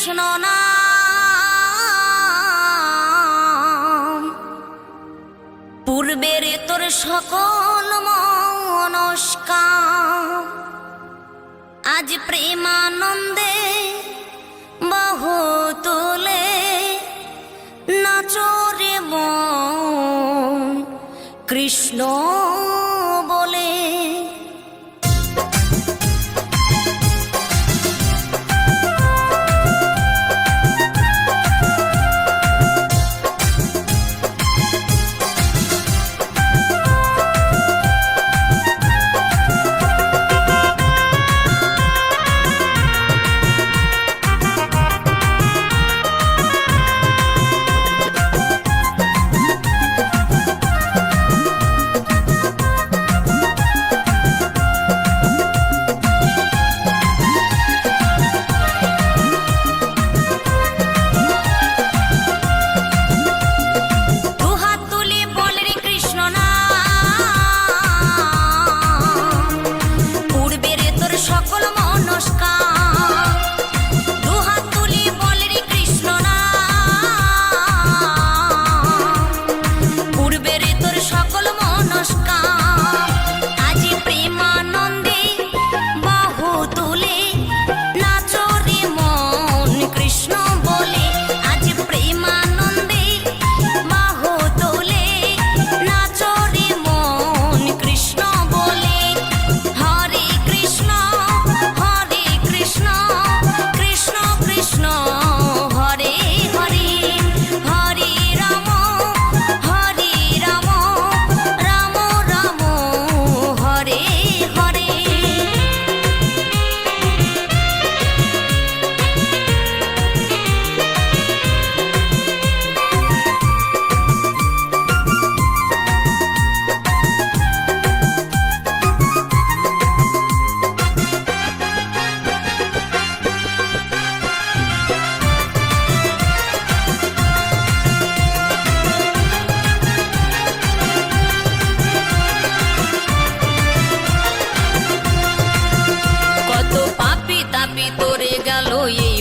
কৃষ্ণ নাম, পূর্বের তোর সকল মনস্কাম, আজ প্রেমানন্দে বাহু তুলে নাচরে মন কৃষ্ণ বলে।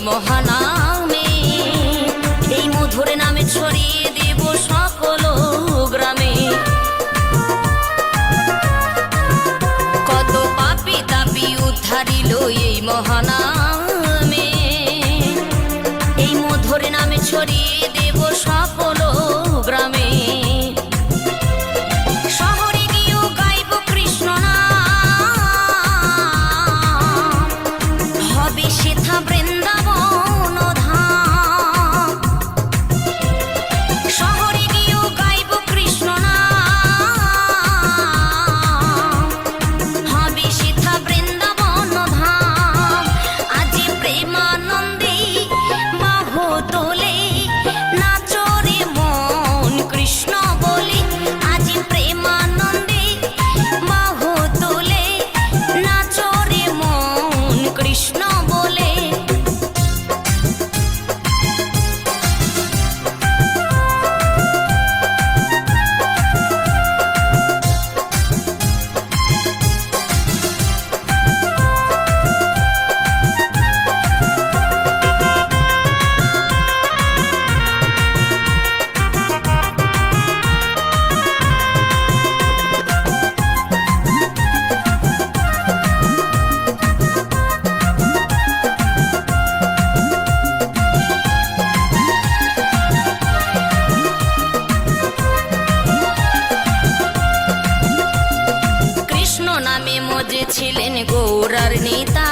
মহানামে এই মধুর নামে ছড়িয়ে দেব সকল গ্রামে। কত পাপী তাপী উদ্ধারিল এই মহানামে, এই মধুর নামে ছড়িয়ে দেব সকল গ্রামে। শহরে গিয়েও গাইব কৃষ্ণ নাম, হবে সেথা বৃন্দাবন ধাম। শহরে গিয়েও গাইব কৃষ্ণ নাম, হবে সেথা বৃন্দাবন ধাম। আজ প্রেমানন্দে বাহু তোলে নাচরে মন কৃষ্ণ বলে। আজ প্রেমানন্দে বাহু তোলে নাচরে মন কৃষ্ণ বলে। ছিলেন গৌরার নেতা,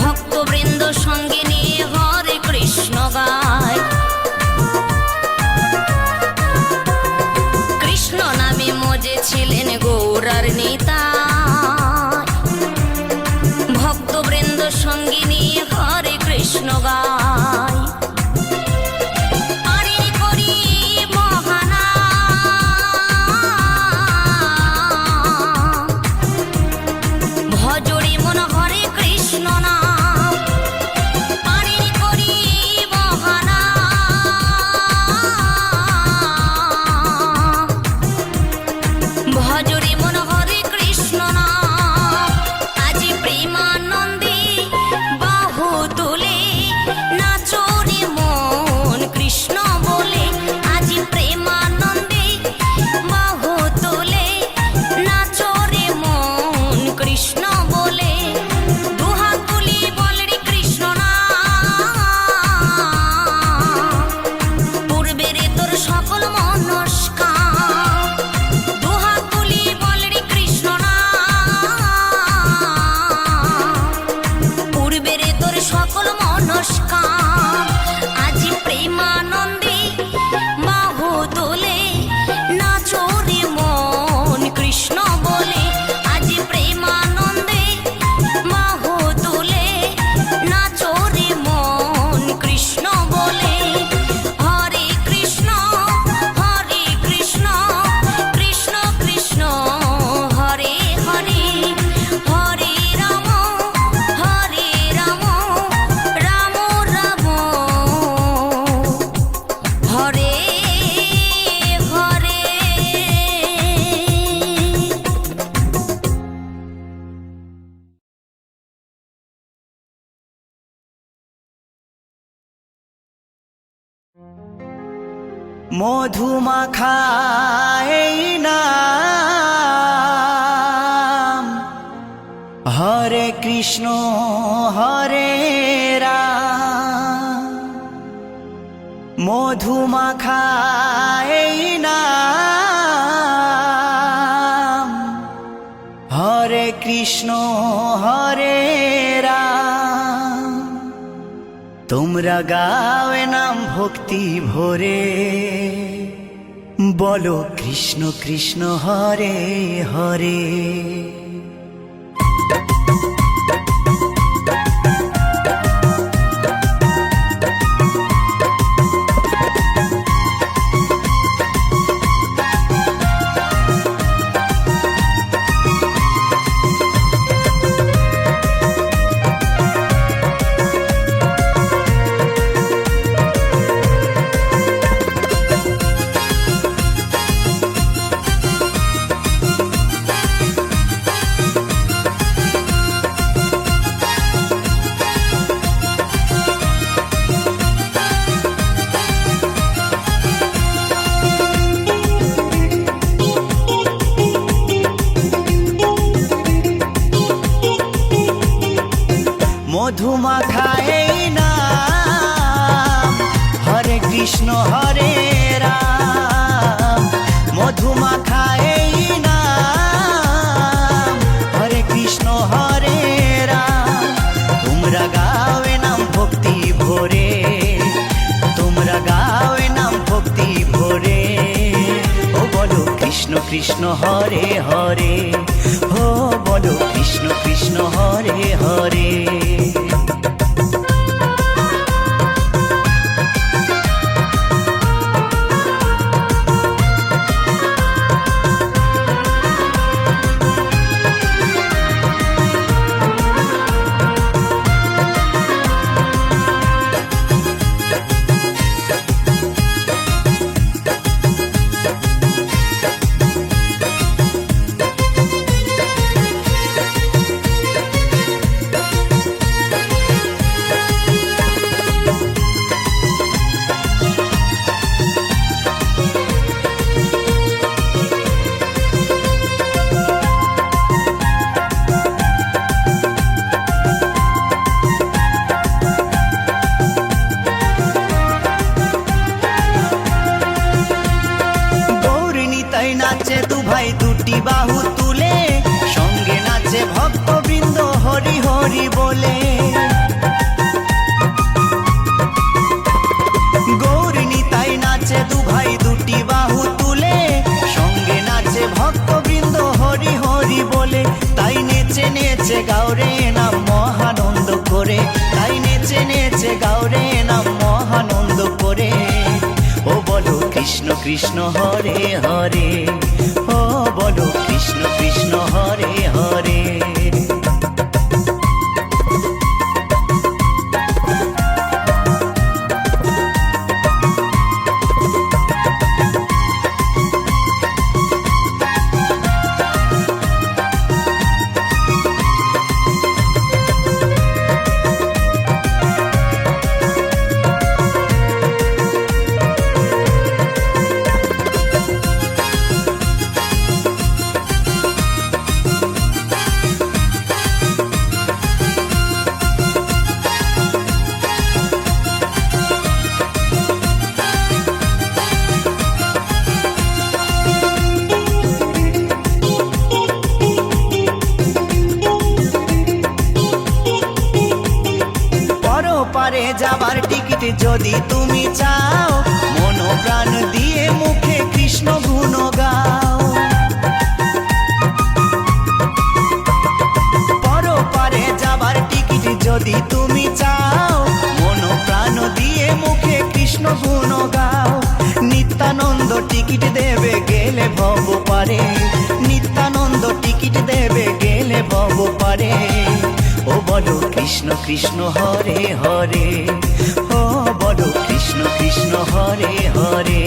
ভক্তবৃন্দ সঙ্গে নিয়ে হরে কৃষ্ণ গায়। কৃষ্ণ নামে মজে ছিলেন গৌরার নেতা, ভক্তবৃন্দ সঙ্গে নিয়ে হরে কৃষ্ণ গায়। ভজরে মন হরে কৃষ্ণ নাম, আজ প্রেমানন্দে বাহু তুলে ঘরে ঘরে। মধুমাখা এই নাম, হরে কৃষ্ণ হরে রাম। মধুমাখা এই নাম, হরে কৃষ্ণ হরে রাম। তোমরা গাও নাম ভক্তি ভরে, বলো কৃষ্ণ কৃষ্ণ হরে হরে। মধুমাখা এই নাম, হরে কৃষ্ণ হরে রাম। মধুমাখা এই নাম, হরে কৃষ্ণ হরে রাম। তোমরা গাও নাম ভক্তি ভরে, তোমরা গাও নাম ভক্তি ভরে। ও বলো কৃষ্ণ কৃষ্ণ হরে হরে, ও বলো কৃষ্ণ কৃষ্ণ হরে হরে। নাচে দু ভাই দুটি বাহু তুলে, সঙ্গে নাচে ভক্তবৃন্দ হরি হরি বলে। গৌর নিতাই নাচে দু ভাই দুটি বাহু তুলে, সঙ্গে নাচে ভক্তবৃন্দ হরি হরি বলে। তাই নেচে নেচে গাওরে নাম মহানন্দ করে, তাই নেচে নেচে গাওরে নাম মহানন্দ করে। ও বলো কৃষ্ণ কৃষ্ণ হরে হরে, ও বলো কৃষ্ণ কৃষ্ণ হরে হরে। পারে যাবার টিকিট যদি তুমি চাও, মন প্রাণ দিয়ে মুখে কৃষ্ণ গুণ গাও। পরপারে যাবার টিকিট যদি তুমি চাও, মন প্রাণ দিয়ে মুখে কৃষ্ণ গুণ গাও। নিত্যানন্দ টিকিট দেবে গেলে ভব পারে, নিত্যানন্দ টিকিট দেবে গেলে ভব পারে। ও বলো কৃষ্ণ কৃষ্ণ হরে হরে, ও বলো কৃষ্ণ কৃষ্ণ হরে হরে।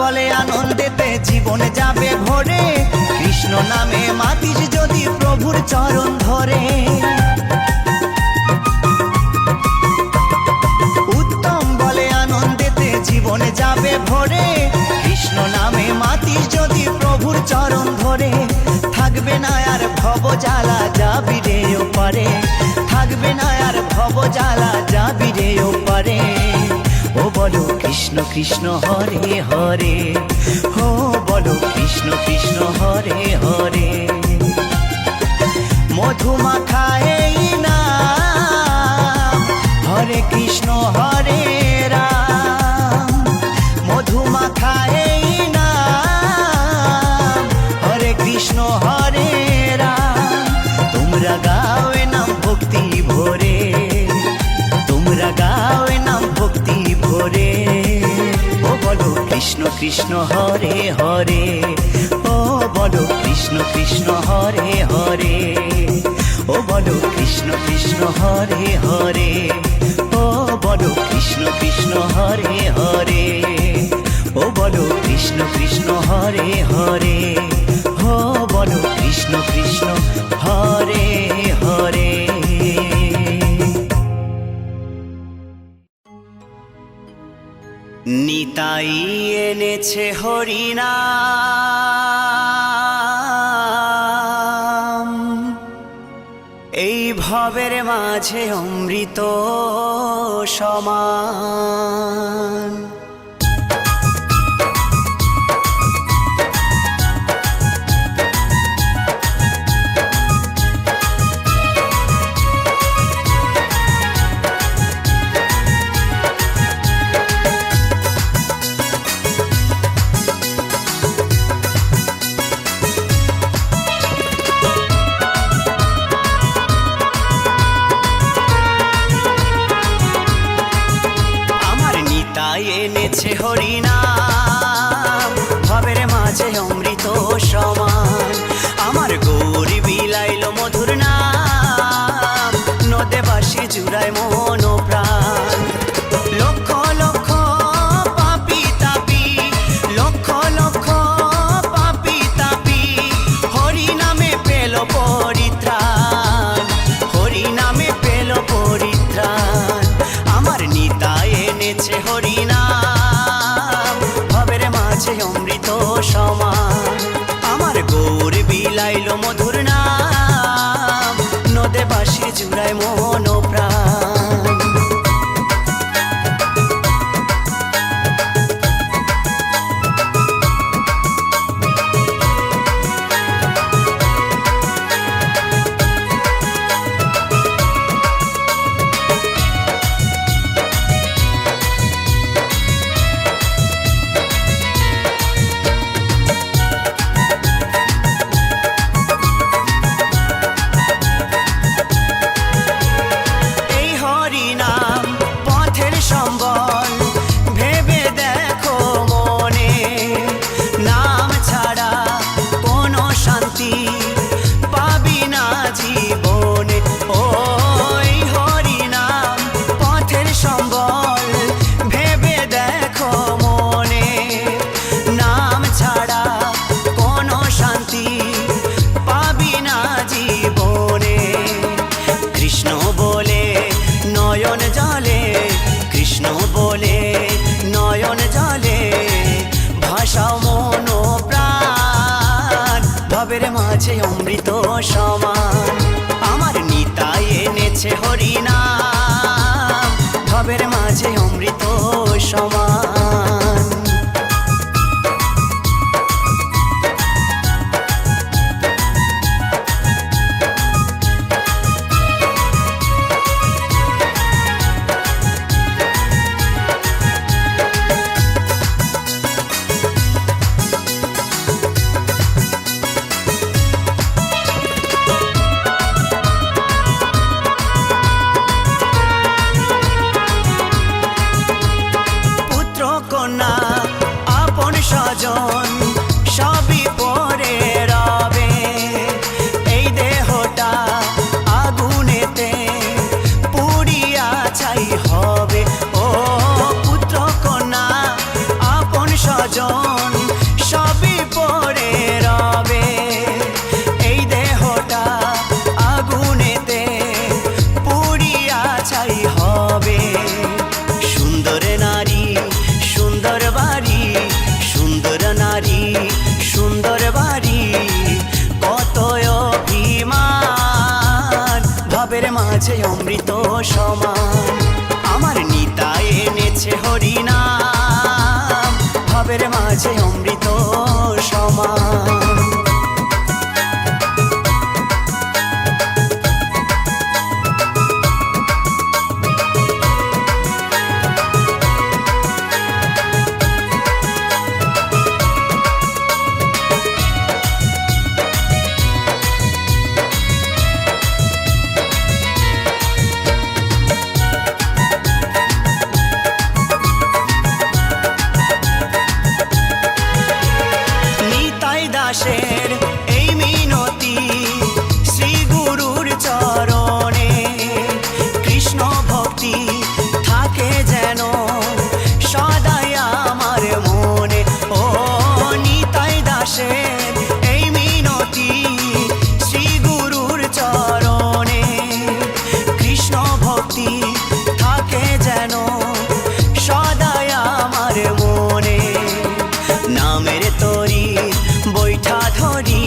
বলে আনন্দেতে জীবন যাবে ভরে, কৃষ্ণ নামে মাতিস যদি প্রভুর চরণ ধরে। উত্তম বলে আনন্দেতে জীবন যাবে ভরে, কৃষ্ণ নামে মাতিস যদি প্রভুর চরণ ধরে। থাকবে না আর ভব জ্বালা যাবি রে ওপারে, থাকবে না আর ভব জ্বালা যাবি রে ওপারে। ও বলো কৃষ্ণ কৃষ্ণ হরে হরে, ও বলো কৃষ্ণ কৃষ্ণ হরে হরে। মধুমাখা এই নাম হরে কৃষ্ণ হরে রাম, মধুমাখা এই নাম হরে কৃষ্ণ হরে রাম। তোমরা গাও এ নাম ভক্তি ভরে, তোমরা গাও এ নাম ভক্তি ভরে। ও বলো কৃষ্ণ কৃষ্ণ হরে হরে, ও বলো কৃষ্ণ কৃষ্ণ হরে হরে। ও বলো কৃষ্ণ কৃষ্ণ হরে হরে, ও বলো কৃষ্ণ কৃষ্ণ হরে হরে। ও বলো কৃষ্ণ কৃষ্ণ হরে হরে, ও বলো কৃষ্ণ কৃষ্ণ হরে হরে। নিতাই এনেছে হরিনাম, এই ভবের মাঝে অমৃত সমান। এনেছে হরিনাম, ভবের মাঝে অমৃত সমান। আমার গৌরী বিলাইল মধুর নাম, নদে বাসি জুড়ায় মন প্রাণ। লক্ষ লক্ষ পাপি তাপি, লক্ষ লক্ষ পাপি তাপি হরিনামে পেল পরিত্রাণ, হরিনামে পেল পরিত্রাণ। আমার নিতাই এনেছে হরিনাম, ভবের মাঝে অমৃত সমান। আমার গৌর বিলাইল মধুর নাম, নদে বাসি জুড়ায় মন প্রাণ। মাঝে অমৃত সমান। আমার নিতাই এনেছে হরিনাম, ভবের মাঝে অমৃত সমান। কন্যা আপন স্বজন সবই পরে রবে, এই দেহটা আগুনেতে পুড়িয়া ছাই হবে। ও পুত্র কন্যা আপন স্বজন সবই পরে রবে, এই দেহটা আগুনেতে পুড়িয়া ছাই হবে। সুন্দর নারী সুন্দর বাড়ি, সুন্দর নারী সুন্দর বাড়ি, কত অভিমান, ভবের মাঝে অমৃত সমান। আমার নিতাই এনেছে হরিনাম, ভবের মাঝে অমৃত সমান। দাসের এই মিনতি শ্রী গুরুর চরণে, কৃষ্ণ ভক্তি থাকে যেন সদাই আমার মনে। ও নিতাই দাসের এই মিনতি শ্রী গুরুর চরণে, কৃষ্ণ ভক্তি থাকে যেন সদাই আমার মনে। নামের তরি বৈঠা ধরি,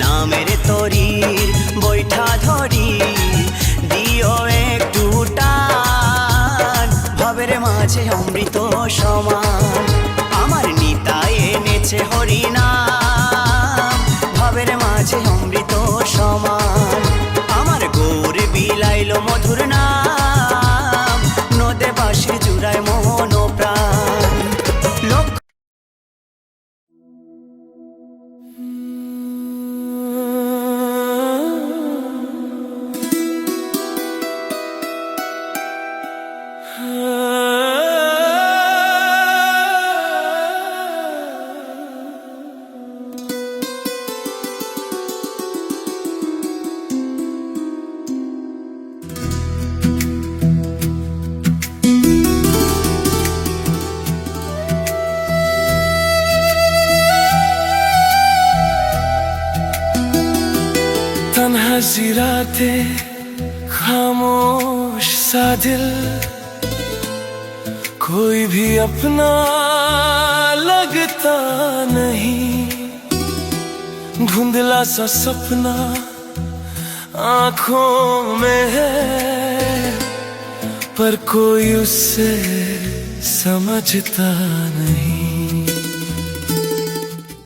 নামের তরির বৈঠা ধরি, দিও একটু টান, ভবের মাঝে অমৃত সমান। আমার নিতাই এনেছে হরিনাম, ভবের মাঝে অমৃত সমান। আমার গৌর বিলাইল মধুর নাম, নদে বাঁশি জুড়ায় মন প্রাণ। तन्हा सी रातें, खामोश सा दिल, कोई भी अपना लगता नहीं, धुंधला सा सपना आंखों में है, पर कोई उससे समझता नहीं।